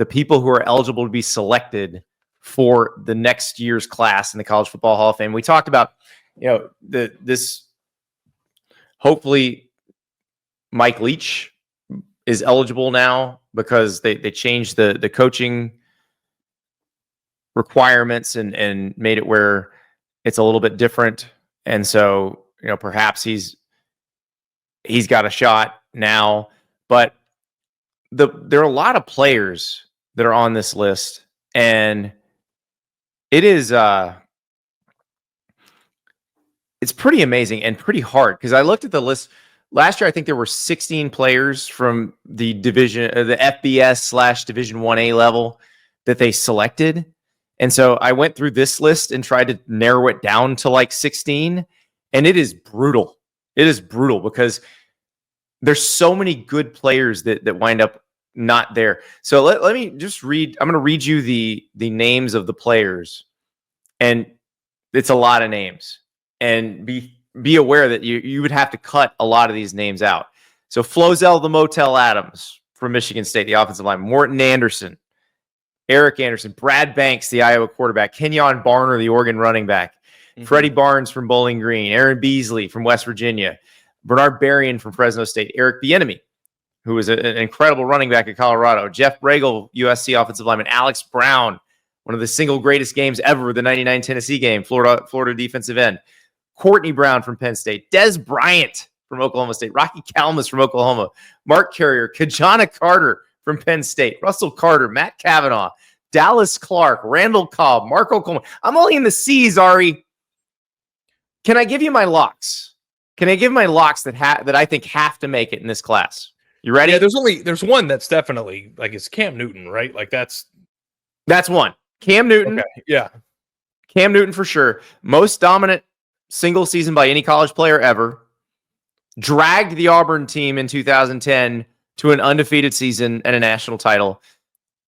the people who are eligible to be selected for the next year's class in the College Football Hall of Fame. We talked about, this hopefully Mike Leach is eligible now because they changed the coaching requirements and made it where it's a little bit different. And so, perhaps he's got a shot now, but there are a lot of players that are on this list, and it is it's pretty amazing and pretty hard because I looked at the list last year. I think there were 16 players from the the FBS / Division 1A level that they selected. And so I went through this list and tried to narrow it down to like 16, and it is brutal. It is brutal because there's so many good players that wind up not there. So let me just read. I'm going to read you the names of the players, and it's a lot of names. And be aware that you would have to cut a lot of these names out. So Flozell the Motel Adams from Michigan State, the offensive line. Morton Anderson, Eric Anderson, Brad Banks, the Iowa quarterback, Kenyon Barner, the Oregon running back, Freddie Barnes from Bowling Green, Aaron Beasley from West Virginia, Bernard Berrien from Fresno State, Eric Bieniemy, who was an incredible running back at Colorado, Jeff Bregel, USC offensive lineman, Alex Brown, one of the single greatest games ever, the 99 Tennessee game, Florida defensive end, Courtney Brown from Penn State, Des Bryant from Oklahoma State, Rocky Kalmus from Oklahoma, Mark Carrier, Kajana Carter from Penn State, Russell Carter, Matt Kavanaugh, Dallas Clark, Randall Cobb, Marco Coleman. I'm only in the C's, Ari. Can I give you my locks? Can I give my locks that I think have to make it in this class? You ready? Yeah, there's one that's definitely like it's Cam Newton, right? Like that's one. Cam Newton. Okay. Yeah. Cam Newton for sure. Most dominant single season by any college player ever. Dragged the Auburn team in 2010 to an undefeated season and a national title.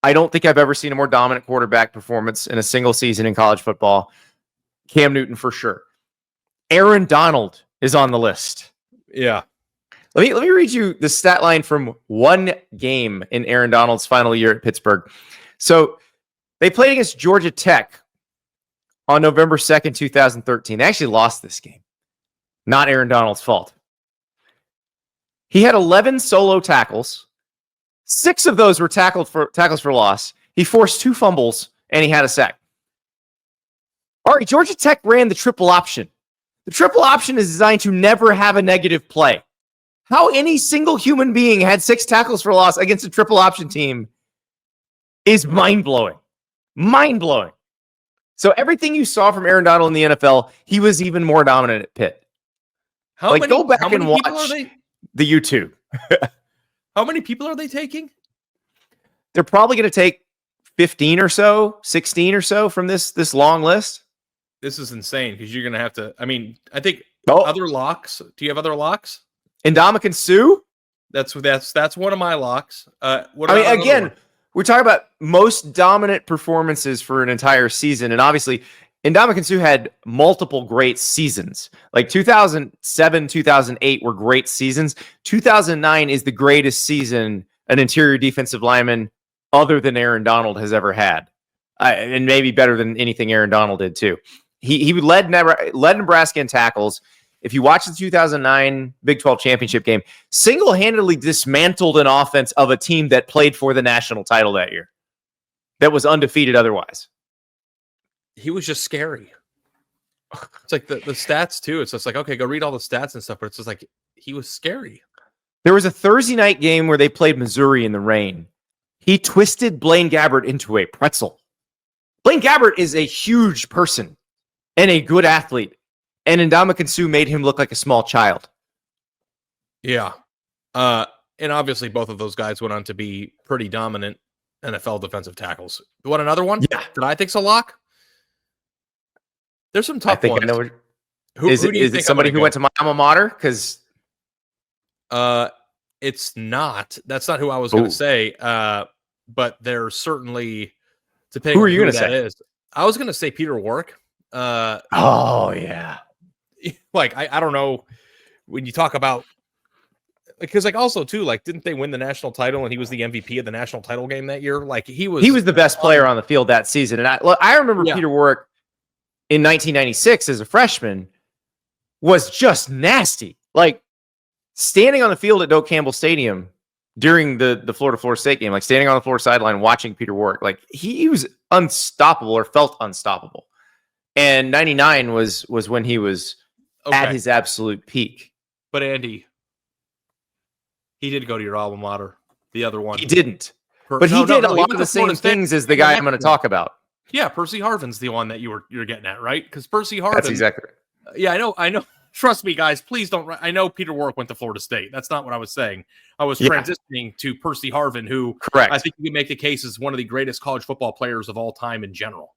I don't think I've ever seen a more dominant quarterback performance in a single season in college football. Cam Newton for sure. Aaron Donald is on the list. Yeah. Let me read you the stat line from one game in Aaron Donald's final year at Pittsburgh. So they played against Georgia Tech on November 2nd, 2013. They actually lost this game. Not Aaron Donald's fault. He had 11 solo tackles. 6 of those were tackles for loss. He forced 2 fumbles, and he had a sack. All right, Georgia Tech ran the triple option. The triple option is designed to never have a negative play. How any single human being had 6 tackles for loss against a triple option team is mind-blowing. Mind-blowing. So everything you saw from Aaron Donald in the NFL, he was even more dominant at Pitt. Go back and watch the YouTube. How many people are they taking? They're probably going to take 15 or so, 16 or so from this long list. This is insane because you're going to have to. I mean, I think other locks. Do you have other locks? Ndamukong Suh? That's one of my locks. Again, we're talking about most dominant performances for an entire season. And obviously, Ndamukong Suh had multiple great seasons. Like 2007, 2008 were great seasons. 2009 is the greatest season an interior defensive lineman other than Aaron Donald has ever had. And maybe better than anything Aaron Donald did too. He led Nebraska in tackles. If you watch the 2009 Big 12 championship game, single-handedly dismantled an offense of a team that played for the national title that year, that was undefeated otherwise. He was just scary. It's like the stats too. It's just like, okay, go read all the stats and stuff, but it's just like he was scary. There was a Thursday night game where they played Missouri in the rain. He twisted Blaine Gabbert into a pretzel. Blaine Gabbert is a huge person and a good athlete. And Ndamukong Suh made him look like a small child. Yeah. And obviously both of those guys went on to be pretty dominant NFL defensive tackles. You want another one? Yeah. That I think's a lock? There's some tough ones. Is it somebody who went to my alma mater? Because it's not. That's not who I was going to say. But there's certainly, depending who are on you going to say? Is. I was going to say Peter Warwick. Oh, yeah. Like, I don't know. When you talk about because like also too, like didn't they win the national title and he was the MVP of the national title game that year? Like he was the best player on the field that season. And I remember Peter Warrick in 1996 as a freshman was just nasty. Like standing on the field at Doak Campbell Stadium during the Florida State game, like standing on the floor sideline watching Peter Warrick, like he was unstoppable or felt unstoppable. And 99 was when he was at his absolute peak. But Andy, he did go to your alma mater. The other one. He didn't. But he did a lot of the same things as the guy I'm going to talk about. Yeah, Percy Harvin's the one that you're getting at, right? Because Percy Harvin. That's exactly right. Yeah, I know. Trust me, guys. Please don't. I know Peter Warrick went to Florida State. That's not what I was saying. I was transitioning to Percy Harvin, who I think you can make the case as one of the greatest college football players of all time in general.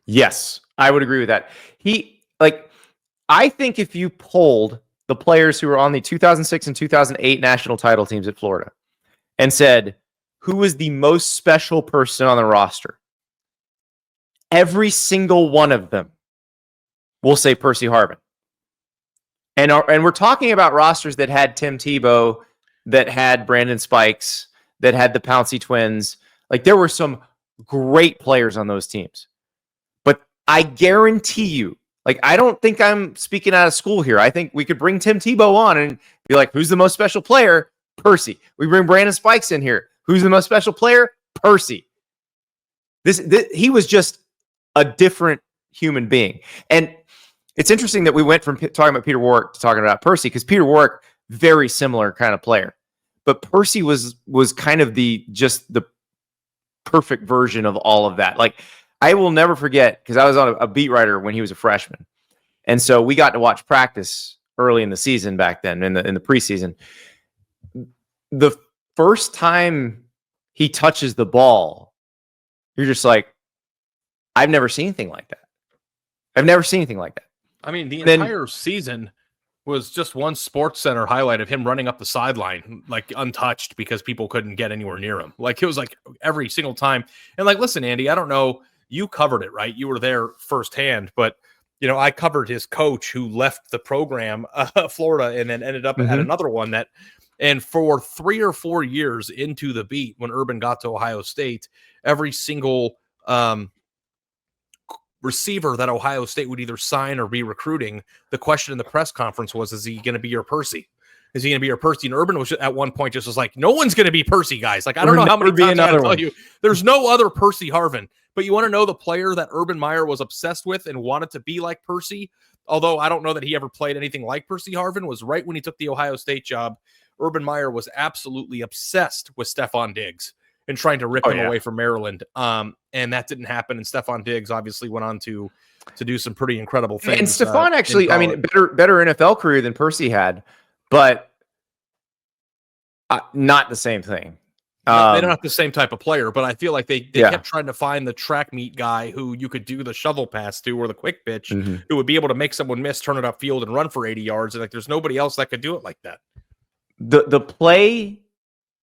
Yes, I would agree with that. I think if you polled the players who were on the 2006 and 2008 national title teams at Florida and said, who was the most special person on the roster? Every single one of them will say Percy Harvin. And we're talking about rosters that had Tim Tebow, that had Brandon Spikes, that had the Pouncey twins. Like there were some great players on those teams. But I guarantee you, like I don't think I'm speaking out of school here. I think we could bring Tim Tebow on and be like, who's the most special player? Percy. We bring Brandon Spikes in here. Who's the most special player? Percy. This he was just a different human being. And it's interesting that we went from talking about Peter Warrick to talking about Percy, because Peter Warrick, very similar kind of player. But Percy was kind of the perfect version of all of that. Like I will never forget, because I was on a beat writer when he was a freshman. And so we got to watch practice early in the season back then, in the preseason. The first time he touches the ball, you're just like, I've never seen anything like that. I've never seen anything like that. I mean, the entire season was just one Sports Center highlight of him running up the sideline, like untouched because people couldn't get anywhere near him. Like it was like every single time. And like, listen, Andy, I don't know, you covered it, right? You were there firsthand, but you know, I covered his coach who left the program, Florida, and then ended up at another one and for 3 or 4 years into the beat, when Urban got to Ohio State, every single receiver that Ohio State would either sign or be recruiting, the question in the press conference was, is he going to be your Percy? Is he going to be your Percy? And Urban was at one point just was like, no one's going to be Percy, guys. Like, I don't know how many times I tell you, there's no other Percy Harvin. But you want to know the player that Urban Meyer was obsessed with and wanted to be like Percy, although I don't know that he ever played anything like Percy Harvin, was right when he took the Ohio State job. Urban Meyer was absolutely obsessed with Stephon Diggs and trying to rip him away from Maryland. And that didn't happen. And Stephon Diggs obviously went on to do some pretty incredible things. And Stephon actually, I mean, better NFL career than Percy had, but not the same thing. They don't have the same type of player, but I feel like they kept trying to find the track meet guy who you could do the shovel pass to or the quick pitch, who would be able to make someone miss, turn it upfield, and run for 80 yards. And like, there's nobody else that could do it like that. The play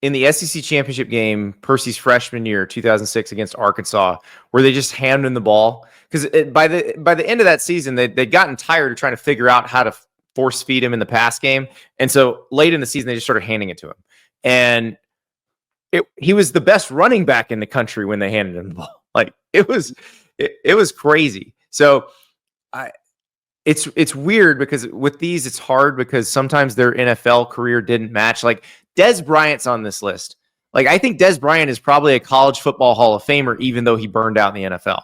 in the SEC championship game, Percy's freshman year, 2006 against Arkansas, where they just handed him the ball, because by the end of that season, they'd gotten tired of trying to figure out how to force feed him in the pass game, and so late in the season they just started handing it to him, and he was the best running back in the country when they handed him the ball. Like it was crazy. So it's weird because with these, it's hard because sometimes their NFL career didn't match. Like Dez Bryant's on this list. Like I think Dez Bryant is probably a college football Hall of Famer, even though he burned out in the NFL.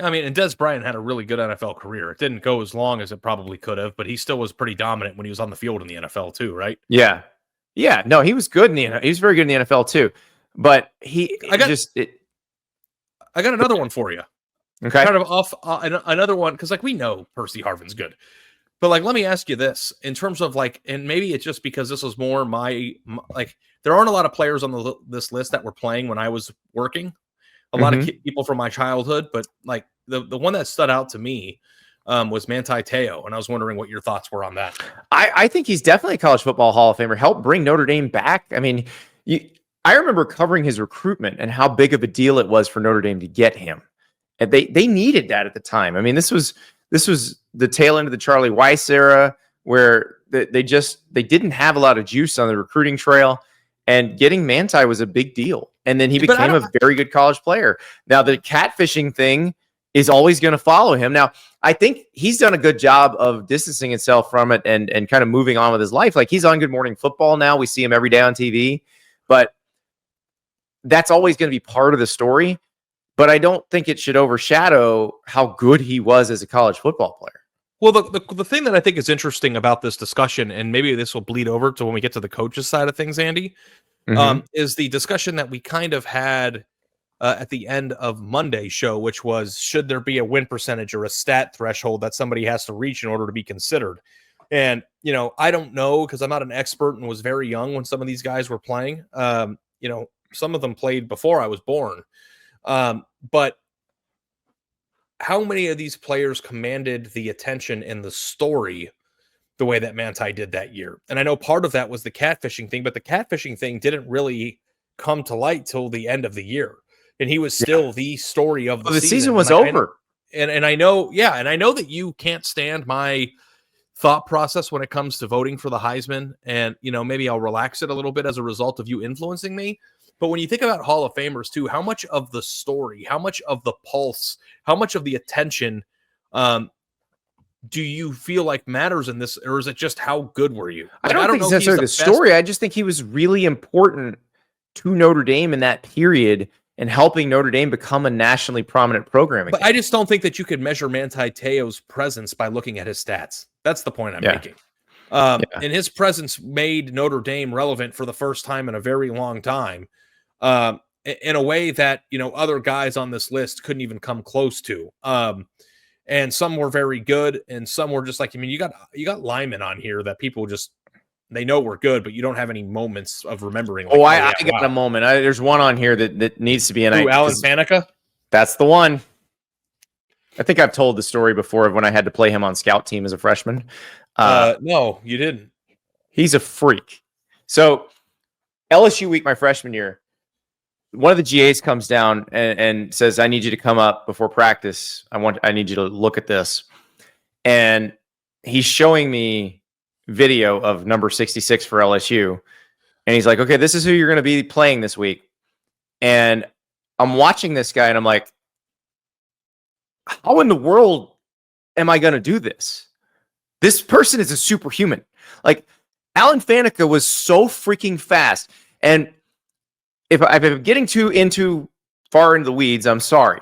I mean, and Dez Bryant had a really good NFL career. It didn't go as long as it probably could have, but he still was pretty dominant when he was on the field in the NFL too, right? Yeah. Yeah, no, he was good in the NFL. He was very good in the NFL too. But I got another one for you. Okay. Kind of off another one, because like we know Percy Harvin's good. But like, let me ask you this in terms of like, and maybe it's just because this was more my like, there aren't a lot of players on this list that were playing when I was working. A lot of people from my childhood, but like the one that stood out to me was Manti Te'o, and I was wondering what your thoughts were on that. I think he's definitely a college football Hall of Famer. Helped bring Notre Dame back. I mean, I remember covering his recruitment and how big of a deal it was for Notre Dame to get him, and they needed that at the time. I mean, this was the tail end of the Charlie Weiss era, where that they didn't have a lot of juice on the recruiting trail, and getting Manti was a big deal. And then he became a very good college player. Now the catfishing thing is always going to follow him. Now, I think he's done a good job of distancing himself from it and kind of moving on with his life. Like, he's on Good Morning Football now. We see him every day on TV, but that's always going to be part of the story. But I don't think it should overshadow how good he was as a college football player. Well, the thing that I think is interesting about this discussion, and maybe this will bleed over to when we get to the coaches side of things, Andy, is the discussion that we kind of had at the end of Monday's show, which was, should there be a win percentage or a stat threshold that somebody has to reach in order to be considered? And, I don't know, because I'm not an expert and was very young when some of these guys were playing. Some of them played before I was born. But how many of these players commanded the attention and the story the way that Manti did that year? And I know part of that was the catfishing thing, but the catfishing thing didn't really come to light till the end of the year. And he was still the story of the season. The season was over. And I know, and I know that you can't stand my thought process when it comes to voting for the Heisman. And, maybe I'll relax it a little bit as a result of you influencing me. But when you think about Hall of Famers too, how much of the story, how much of the pulse, how much of the attention do you feel like matters in this? Or is it just how good were you? Like, I don't think it's necessarily the story. I just think he was really important to Notre Dame in that period and helping Notre Dame become a nationally prominent program again. But I just don't think that you could measure Manti Te'o's presence by looking at his stats. That's the point I'm making. And his presence made Notre Dame relevant for the first time in a very long time, in a way that, other guys on this list couldn't even come close to. And some were very good, and some were just like, you got Lyman on here that people just, they know we're good, but you don't have any moments of remembering. Like, I got a moment. There's one on here that needs to be in. Alan Faneca? That's the one. I think I've told the story before of when I had to play him on scout team as a freshman. No, you didn't. He's a freak. So LSU week, my freshman year, one of the GAs comes down and says, I need you to come up before practice. I need you to look at this. And he's showing me video of number 66 for LSU. And he's like, okay, this is who you're going to be playing this week. And I'm watching this guy and I'm like, how in the world am I going to do this? This person is a superhuman. Like, Alan Faneca was so freaking fast. And if I'm getting into far into the weeds, I'm sorry.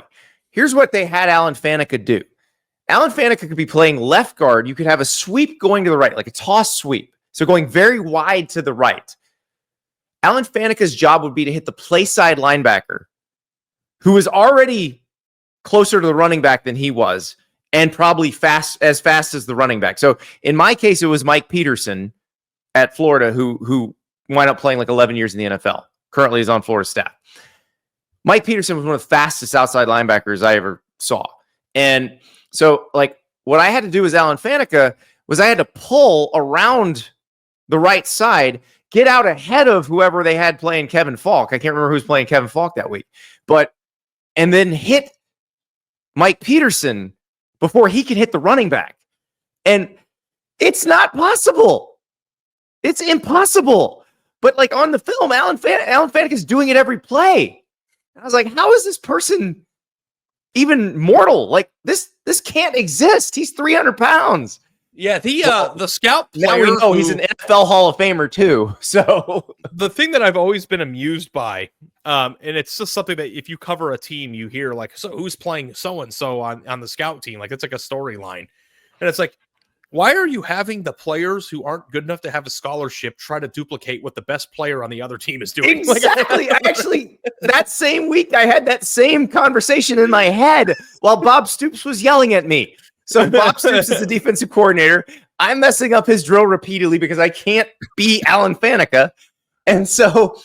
Here's what they had Alan Faneca do. Alan Faneca could be playing left guard. You could have a sweep going to the right, like a toss sweep. So going very wide to the right. Alan Faneca's job would be to hit the play side linebacker, who was already closer to the running back than he was, and probably as fast as the running back. So in my case, it was Mike Peterson at Florida, who wound up playing like 11 years in the NFL. Currently is on Florida staff. Mike Peterson was one of the fastest outside linebackers I ever saw. And so, like, what I had to do as Alan Faneca was I had to pull around the right side, get out ahead of whoever they had playing Kevin Falk. I can't remember who was playing Kevin Falk that week. And then hit Mike Peterson before he could hit the running back. And it's not possible. It's impossible. But, like, on the film, Alan Faneca is doing it every play. And I was like, how is this person even mortal? Like, this can't exist. He's 300 pounds. Yeah, the scout player. Now we know he's an NFL Hall of Famer too. So the thing that I've always been amused by, and it's just something that if you cover a team, you hear like, so who's playing so and so on the scout team? Like, it's like a storyline, and it's like, why are you having the players who aren't good enough to have a scholarship try to duplicate what the best player on the other team is doing? Exactly. Actually, that same week, I had that same conversation in my head while Bob Stoops was yelling at me. So Bob Stoops is the defensive coordinator. I'm messing up his drill repeatedly because I can't be Alan Faneca. And so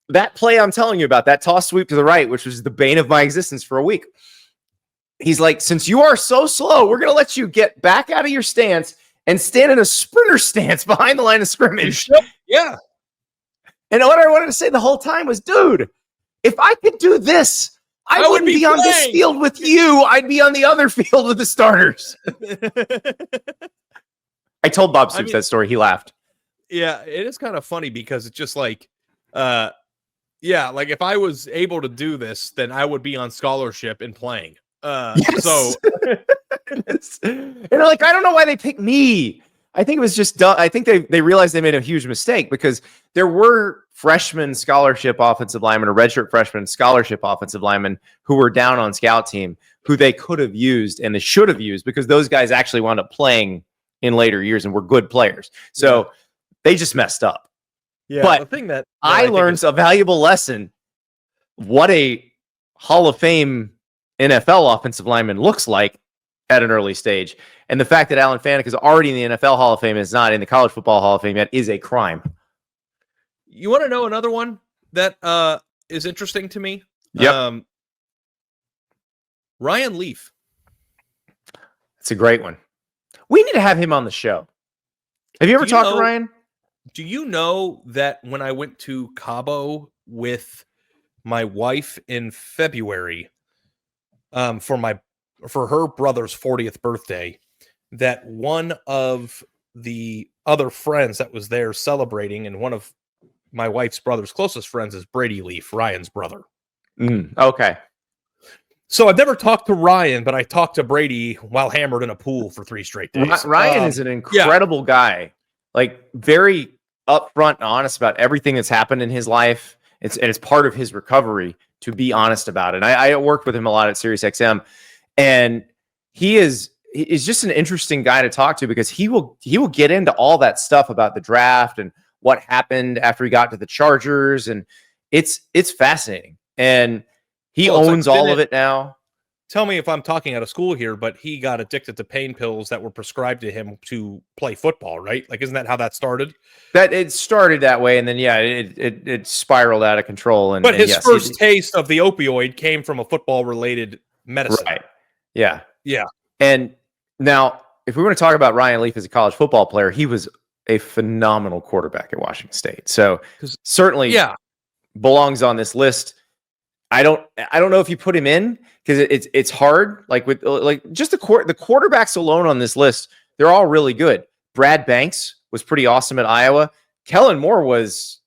that play I'm telling you about, that toss sweep to the right, which was the bane of my existence for a week. He's like, since you are so slow, we're going to let you get back out of your stance and stand in a sprinter stance behind the line of scrimmage. Yeah. And what I wanted to say the whole time was, dude, if I could do this, I wouldn't be on this field with you. I'd be on the other field with the starters. I told Bob Stoops that story. He laughed. Yeah, it is kind of funny because it's just like, yeah, like if I was able to do this, then I would be on scholarship and playing. Yes. So, and like, I don't know why they picked me. I think it was just dumb. I think they realized they made a huge mistake because there were freshman scholarship offensive linemen, or redshirt freshman scholarship offensive linemen who were down on scout team who they could have used and they should have used because those guys actually wound up playing in later years and were good players. So they just messed up. Yeah, but the thing that I learned a valuable lesson. What a Hall of Fame NFL offensive lineman looks like at an early stage. And the fact that Alan Faneca is already in the NFL Hall of Fame and is not in the College Football Hall of Fame yet is a crime. You want to know another one that is interesting to me? Yep. Ryan Leaf. It's a great one. We need to have him on the show. Have you ever talked to Ryan? Do you know that when I went to Cabo with my wife in February for her brother's 40th birthday, that one of the other friends that was there celebrating, and one of my wife's brother's closest friends is Brady Leaf, Ryan's brother. Okay. So I've never talked to Ryan, but I talked to Brady while hammered in a pool for 3 straight days. Ryan is an incredible guy, like very upfront and honest about everything that's happened in his life. It's part of his recovery to be honest about it. I worked with him a lot at SiriusXM, and he is just an interesting guy to talk to because he will get into all that stuff about the draft and what happened after he got to the Chargers, and it's fascinating. And he owns all of it now. Tell me if I'm talking out of school here, but he got addicted to pain pills that were prescribed to him to play football, right? Like, isn't that how that started? That it started that way, and then it spiraled out of control. But his first taste of the opioid came from a football-related medicine, right? Yeah. Yeah. And now, if we want to talk about Ryan Leaf as a college football player, he was a phenomenal quarterback at Washington State. So certainly, belongs on this list. I don't know if you put him in because it's hard. Like with just the quarterbacks alone on this list, they're all really good. Brad Banks was pretty awesome at Iowa. Kellen Moore was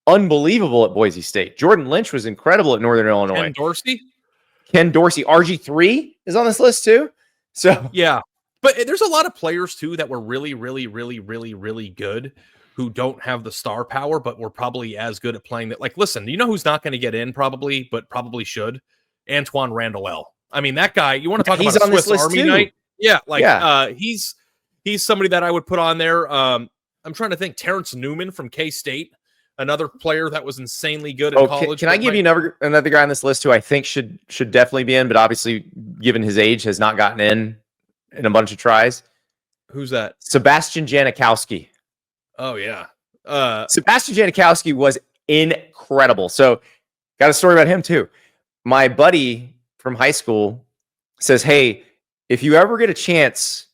unbelievable at Boise State. Jordan Lynch was incredible at Northern Illinois. Ken Dorsey, RG3 is on this list too. So yeah, but there's a lot of players too that were really, really, really, really, really good, who don't have the star power, but were probably as good at playing that. Like, listen, you know who's not going to get in probably, but probably should? Antoine Randall. I mean, that guy, you want to talk about a Swiss Army night? Yeah, he's somebody that I would put on there. I'm trying to think. Terrence Newman from K-State, another player that was insanely good in college. Can I give you another guy on this list who I think should definitely be in, but obviously, given his age, has not gotten in a bunch of tries? Who's that? Sebastian Janikowski. Oh, yeah. Sebastian Janikowski was incredible. So, got a story about him, too. My buddy from high school says, hey, if you ever get a chance,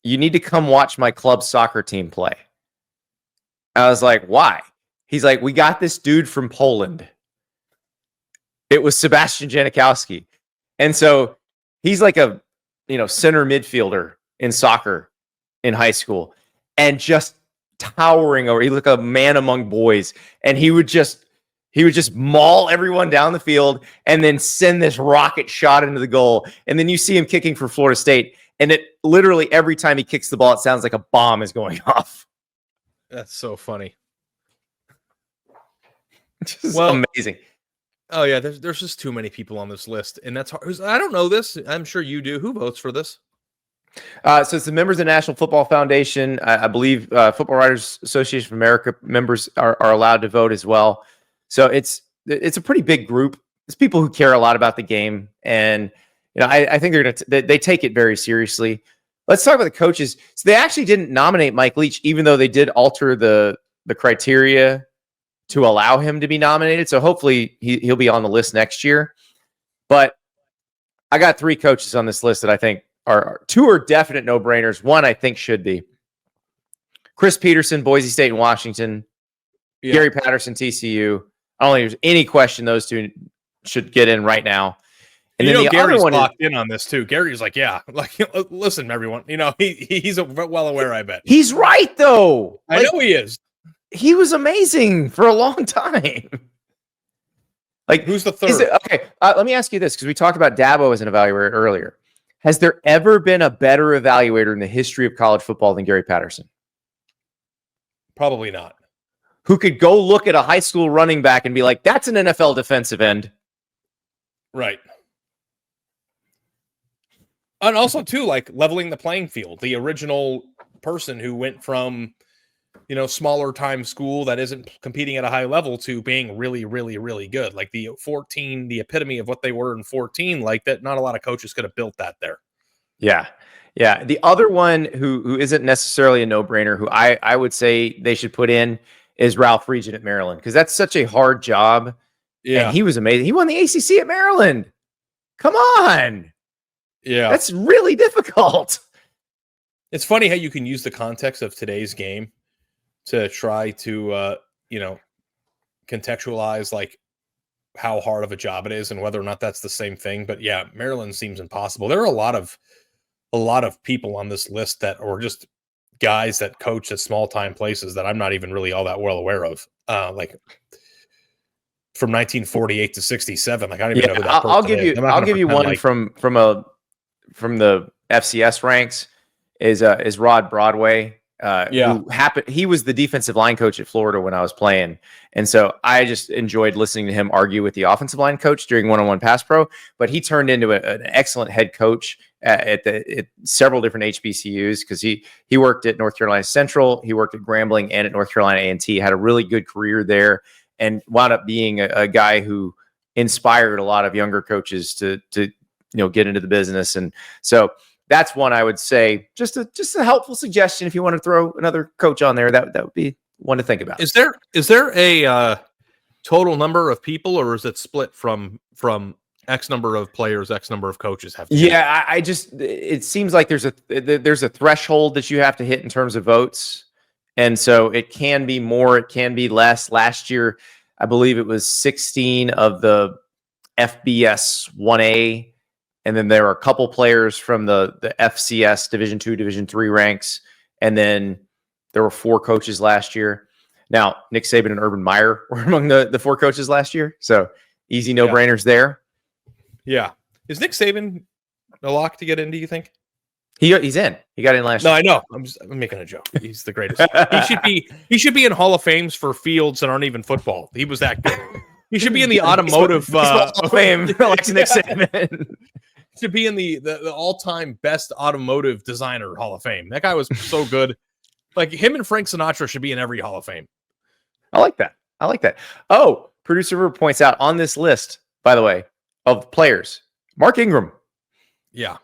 you need to come watch my club soccer team play. I was like, why? He's like, we got this dude from Poland. It was Sebastian Janikowski. And so, he's like a center midfielder in soccer in high school. And just towering over. He looked like a man among boys, and he would just maul everyone down the field and then send this rocket shot into the goal. And then you see him kicking for Florida State, and it literally every time he kicks the ball, it sounds like a bomb is going off. That's so funny. Just amazing. Oh yeah, there's just too many people on this list, and that's hard. I don't know this. I'm sure you do. Who votes for this? So it's the members of the National Football Foundation. I believe Football Writers Association of America members are allowed to vote as well. So it's a pretty big group. It's people who care a lot about the game, and I think they take it very seriously. Let's talk about the coaches. So they actually didn't nominate Mike Leach, even though they did alter the criteria to allow him to be nominated. So hopefully he'll be on the list next year. But I got 3 coaches on this list that I think are 2 are definite no-brainers. 1 I think should be Chris Peterson, Boise State and Washington. Yeah. Gary Patterson, TCU. I don't think there's any question those 2 should get in right now. And then the Gary's other one locked in on this too. Gary's like, yeah, like listen, everyone. He's well aware. I bet he's right though. I know he is. He was amazing for a long time. Like, who's the third? Okay, let me ask you this, because we talked about Dabo as an evaluator earlier. Has there ever been a better evaluator in the history of college football than Gary Patterson? Probably not. Who could go look at a high school running back and be like, that's an NFL defensive end. Right. And also, too, like leveling the playing field. The original person who went from, smaller time school that isn't competing at a high level to being really, really, really good. Like the epitome of what they were in 14, like that. Not a lot of coaches could have built that there. Yeah. Yeah. The other one who isn't necessarily a no-brainer, who I would say they should put in, is Ralph Regent at Maryland, because that's such a hard job. Yeah. And he was amazing. He won the ACC at Maryland. Come on. Yeah. That's really difficult. It's funny how you can use the context of today's game to try to, contextualize like how hard of a job it is and whether or not that's the same thing. But yeah, Maryland seems impossible. There are a lot of people on this list that are just guys that coach at small time places that I'm not even really all that well aware of. Like from 1948 to 67. Like I don't even know who that person is. I'll give you one from the FCS ranks is Rod Broadway. He was the defensive line coach at Florida when I was playing. And so I just enjoyed listening to him argue with the offensive line coach during one-on-one pass pro, but he turned into an excellent head coach at several different HBCUs, because he worked at North Carolina Central, he worked at Grambling and at North Carolina A&T, had a really good career there, and wound up being a guy who inspired a lot of younger coaches to get into the business. And so that's one I would say, just a helpful suggestion if you want to throw another coach on there. That would be one to think about. Is there a total number of people, or is it split from X number of players, X number of coaches have to Yeah, it seems like there's a threshold that you have to hit in terms of votes. And so it can be more, it can be less. Last year, I believe it was 16 of the FBS 1A. And then there are a couple players from the FCS Division II, Division III ranks. And then there were 4 coaches last year. Now, Nick Saban and Urban Meyer were among the 4 coaches last year. So easy no-brainers there. Yeah. Is Nick Saban a lock to get in, do you think? He's in. He got in last year. No, I know. I'm making a joke. He's the greatest. He should be in Hall of Fames for fields that aren't even football. He was that good. He should be in the automotive Hall of Fame. Like Nick Saban. To be in the all-time best automotive designer Hall of Fame. That guy was so good. Like him and Frank Sinatra should be in every Hall of Fame. I like that. Oh, producer River points out on this list, by the way, of players, Mark Ingram. Yeah.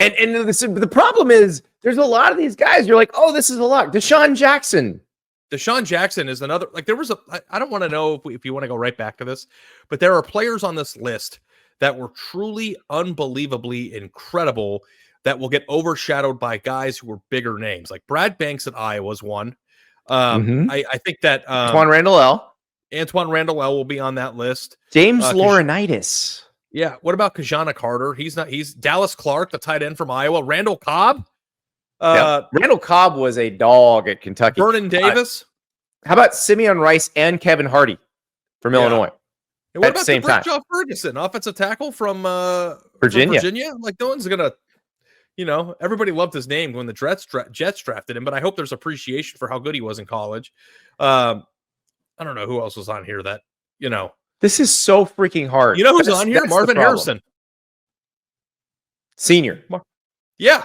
And the problem is there's a lot of these guys. You're like, oh, this is a lot. Deshaun Jackson is another, like there was I don't want to know if you want to go right back to this, but there are players on this list that were truly unbelievably incredible that will get overshadowed by guys who were bigger names. Like Brad Banks at Iowa was one. I think that Antoine Randall L will be on that list. James Laurinaitis. Yeah. What about Kajana Carter? He's Dallas Clark, the tight end from Iowa. Randall Cobb. Randall Cobb was a dog at Kentucky. Vernon Davis. How about Simeon Rice and Kevin Hardy from Illinois? And what about the Joe Ferguson, offensive tackle from Virginia? Like no one's gonna, everybody loved his name when the Jets drafted him, but I hope there's appreciation for how good he was in college. I don't know who else was on here that, This is so freaking hard. You know who's on here? Marvin Harrison. Senior. Yeah.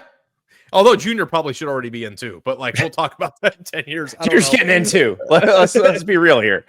Although Junior probably should already be in too, but like we'll talk about that in 10 years. Junior's getting in too. Let's be real here.